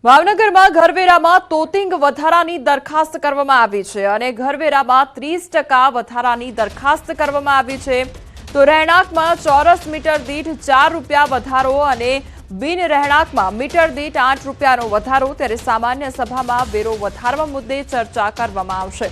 ભાવનગરમાં ઘરવેરામાં તોતિંગ વધારાની દરખાસ્ત કરવામાં આવી છે અને ઘરવેરામાં 30% વધારાની દરખાસ્ત કરવામાં આવી છે તો રહેણાંકમાં ચોરસ મીટર દીઠ 4 રૂપિયા વધારો અને બિન રહેણાંકમાં મીટર દીઠ 8 રૂપિયાનો વધારો ત્યારે સામાન્ય સભામાં વેરો વધારવા મુદ્દે ચર્ચા કરવામાં આવશે।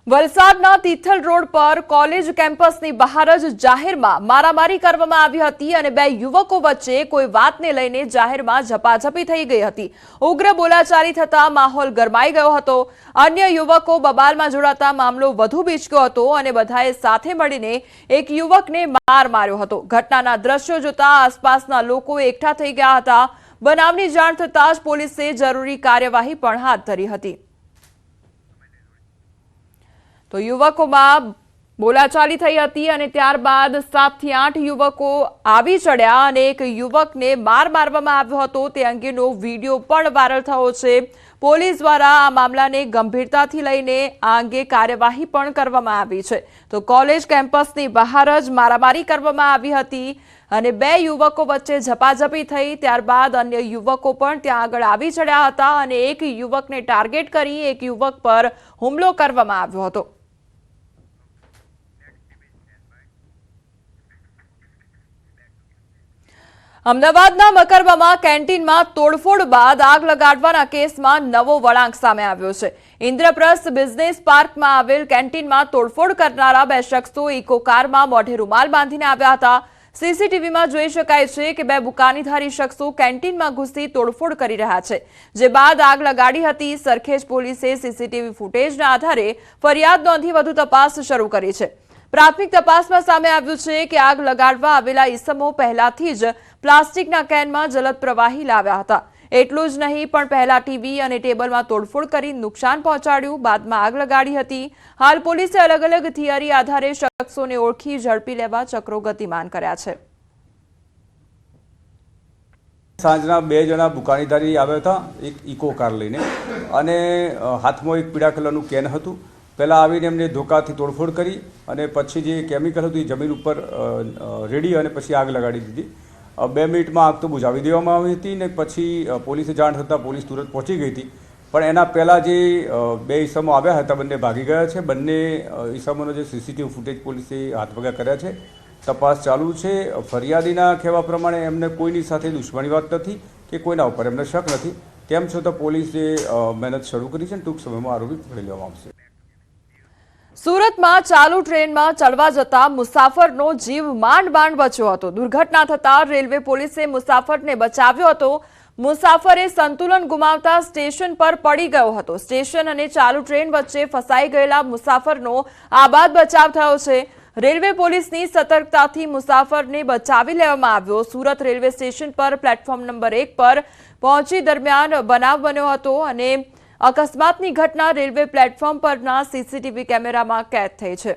વલસાડના તિથલ રોડ પર કોલેજ કેમ્પસની બહાર જ જાહેરમાં મારામારી કરવામાં આવી હતી અને બે યુવકો વચ્ચે કોઈ વાતને લઈને જાહેરમાં ઝપાઝપી થઈ ગઈ હતી। ઉગ્ર બોલાચાલી થતા માહોલ ગરમાઈ ગયો હતો। અન્ય યુવકો બબાલમાં જોડાતા મામલો વધુ બીચક્યો હતો અને બધાએ સાથે મળીને એક યુવકને માર માર્યો હતો। ઘટનાના દ્રશ્યો જોતા આસપાસના લોકો એકઠા થઈ ગયા હતા। બનાવની જાણ થતાં જ પોલીસે જરૂરી કાર્યવાહી પણ હાથ ધરી હતી। તો યુવકોમાં બોલાચાલી થઈ હતી અને ત્યારબાદ 7 થી 8 યુવકો આવી ચડ્યા અને એક યુવકને માર મારવામાં આવ્યો હતો। તે અંગેનો વિડીયો પણ વાયરલ થયો છે। પોલીસ દ્વારા આ મામલાને ગંભીરતાથી લઈને આ અંગે કાર્યવાહી પણ કરવામાં આવી છે। તો કોલેજ કેમ્પસની બહાર જ મારામારી કરવામાં આવી હતી અને બે યુવકો વચ્ચે ઝપાઝપી થઈ। ત્યારબાદ અન્ય યુવકો પણ ત્યાં આગળ આવી ચડ્યા હતા અને એક યુવકને ટાર્ગેટ કરી એક યુવક પર હુમલો કરવામાં આવ્યો હતો। અમદાવાદના મકરબામાં કેન્ટીનમાં તોડફોડ બાદ આગ લગાડવાના કેસમાં નવો વળાંક સામે આવ્યો છે। ઇન્દ્રપ્રસ્થ બિઝનેસ પાર્કમાં આવેલ કેન્ટીનમાં તોડફોડ કરનારા બે શખ્સો ઇકો કારમાં મોઢે રૂમાલ બાંધીને આવ્યા હતા। સીસીટીવીમાં જોઈ શકાય છે કે બે બુકાનીધારી શખ્સો કેન્ટીનમાં ઘૂસી તોડફોડ કરી રહ્યા છે, જે બાદ આગ લગાડી હતી। સરખેજ પોલીસે સીસીટીવી ફૂટેજના આધારે ફરિયાદ નોંધી વધુ તપાસ શરૂ કરી છે। પ્રાથમિક તપાસમાં સામે આવ્યું છે કે આગ લગાડવા આવેલા ઈસમો પહેલાથી જ પ્લાસ્ટિકના કેનમાં જલદ પ્રવાહી લાવ્યા હતા। એટલું જ નહીં પણ પહેલા ટીવી અને ટેબલમાં તોડફોડ કરી નુકસાન પહોંચાડ્યું, બાદમાં આગ લગાડી હતી। હાલ પોલીસે અલગ અલગ થિયરી આધારે શખ્સોને ઓળખી ઝડપી લેવા ચક્રો ગતિમાન કર્યા છે। સાંજના બે જણા બુકાનીધારી આવ્યા હતા એક ઇકો કાર લઈને અને હાથમાં એક પીળા કલરનું કેન હતું। પહેલાં આવીને એમને ધોકાથી તોડફોડ કરી અને પછી જે કેમિકલ હતું એ જમીન ઉપર રેડી અને પછી આગ લગાડી દીધી। 2 મિનિટમાં આગ તો બુઝાવી દેવામાં આવી હતી ને પછી પોલીસે જાણ થતાં પોલીસ તુરંત પહોંચી ગઈ હતી। પણ એના પહેલાં જે બે ઈસમો આવ્યા હતા બંને ભાગી ગયા છે। બંને ઈસમોનો જે સીસીટીવી ફૂટેજ પોલીસે હાથવગા કર્યા છે। તપાસ ચાલુ છે। ફરિયાદીના કહેવા પ્રમાણે એમને કોઈની સાથે દુશ્મની વાત નથી કે કોઈના ઉપર એમને શક નથી। તેમ છતાં પોલીસે મહેનત શરૂ કરી છે અને ટૂંક સમયમાં આરોપી પકડી લેવામાં આવશે। સુરતમાં ચાલુ ટ્રેનમાં ચડવા જતા મુસાફરનો જીવ માંડ બચ્યો હતો। દુર્ઘટના થતા રેલવે પોલીસે મુસાફરને બચાવ્યો હતો। મુસાફરે સંતુલન ગુમાવતા સ્ટેશન પર પડી ગયો હતો। સ્ટેશન અને ચાલુ ટ્રેન વચ્ચે ફસાઈ ગયેલા મુસાફરનો આબાદ બચાવ થયો છે। રેલવે પોલીસની સતર્કતાથી મુસાફરને બચાવી લેવામાં આવ્યો। સુરત રેલવે સ્ટેશન પર પ્લેટફોર્મ નંબર 1 પર પહોંચી દરમિયાન બનાવ બન્યો હતો અને અકસ્માતની ઘટના રેલવે પ્લેટફોર્મ પરના સીસીટીવી કેમેરામાં કેદ થઈ છે।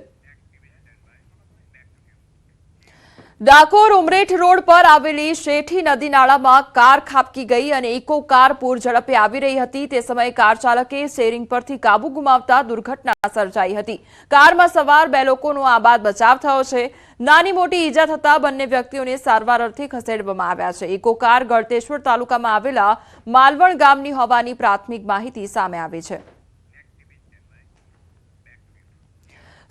ડાકોર ઉમરેઠ રોડ પર આવેલી શેઠી નદી નાળામાં કાર ખાબકી ગઈ અને ઇકો કાર પૂર ઝડપે આવી રહી હતી। તે સમયે કાર ચાલકે સ્ટીયરિંગ પરથી કાબુ ગુમાવતા દુર્ઘટના સર્જાઈ હતી। કારમાં સવાર બે લોકોનો આબાદ બચાવ થયો છે। નાની મોટી ઈજા થતા બંને વ્યક્તિઓને સારવાર અર્થે ખસેડવામાં આવ્યા છે। ઇકો કાર ગળતેશ્વર તાલુકામાં આવેલા માલવણ ગામની હોવાની પ્રાથમિક માહિતી સામે આવી છે।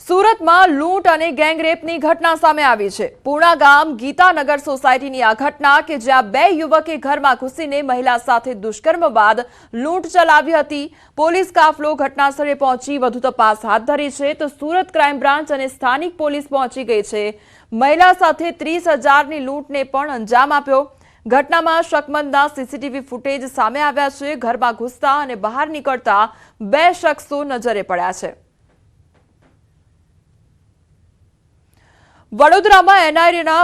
સુરતમાં લૂંટ અને ગેંગરેપની ઘટના સામે આવી છે। પૂર્ણા ગામ ગીતાનગર સોસાયટીની આ ઘટના કે જ્યાં બે યુવકે ઘરમાં ઘૂસીને મહિલા સાથે દુષ્કર્મ બાદ લૂંટ ચલાવી હતી। પોલીસ કાફલો ઘટનાસ્થળે પહોંચી વધુ તપાસ હાથ ધરી છે। તો સુરત ક્રાઇમ બ્રાન્ચ અને સ્થાનિક પોલીસ પહોંચી ગઈ છે। મહિલા સાથે 30,000ની લૂંટને પણ અંજામ આપ્યો। ઘટનામાં શકમંદના સીસીટીવી ફૂટેજ સામે આવ્યા છે। ઘરમાં ઘૂસતા અને બહાર નીકળતા બે શખ્સો નજરે પડ્યા છે। વડોદરામાં એનઆરઆઈના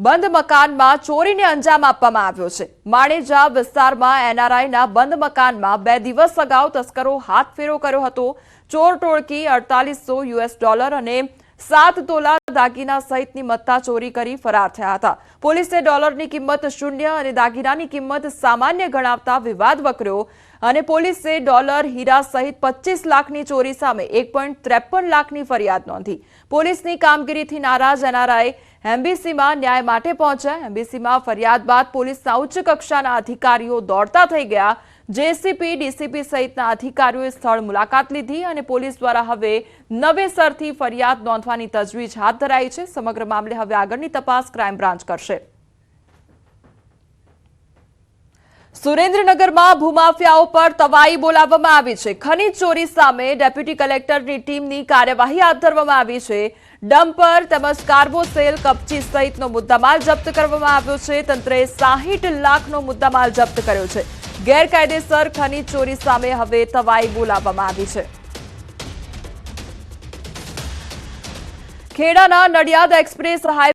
બંધ મકાનમાં ચોરીને અંજામ આપવામાં આવ્યો છે। માણેજા વિસ્તારમાં એનઆરઆઈના બંધ મકાનમાં 2 દિવસ અગાઉ તસ્કરો હાથફેરો કર્યો હતો। ચોર ટોળકી $4800 અને 7 તોલા દાગીના સહિતની મત્તા ચોરી કરી ફરાર થયા હતા। પોલીસે ડોલરની કિંમત 0 અને દાગીનાની કિંમત સામાન્ય ગણાવતા વિવાદ વકર્યો અને પોલીસે ડોલર, હીરા સહિત 25 લાખની ચોરી સામે 1.53 લાખની ફરિયાદ નોંધી। પોલીસની કામગીરીથી નારાજ એનઆરઆઈ એમબીસીમાં ન્યાય માટે પહોંચ્યા। એમબીસીમાં ફરિયાદ બાદ પોલીસના ઉચ્ચ કક્ષાના અધિકારીઓ દોડતા થઈ ગયા। જેસીપી ડીસીપી સહિતના અધિકારીઓએ સ્થળ મુલાકાત લીધી અને પોલીસ દ્વારા હવે નવેસરથી ફરિયાદ નોંધવાની તજવીજ હાથ ધરાઈ છે। સમગ્ર મામલે હવે આગળની તપાસ ક્રાઇમ બ્રાન્ચ કરશે। સુરેન્દ્રનગરમાં ભૂમાફિયાઓ પર તવાઈ બોલાવવામાં આવી છે। ખનીજ ચોરી સામે ડેપ્યુટી કલેક્ટરની ટીમની કાર્યવાહી હાથ ધરવામાં આવી છે। ડમ્પર તેમજ કાર્બોસેલ કપચી સહિતનો મુદ્દામાલ જપ્ત કરવામાં આવ્યો છે। તંત્રે 60 લાખનો મુદ્દામાલ જપ્ત કર્યો છે। ગેરકાયદેસર ખનીજ ચોરી સામે હવે તવાઈ બોલાવવામાં આવી છે। ખેડાના નડિયાદ એક્સપ્રેસ હાઈવે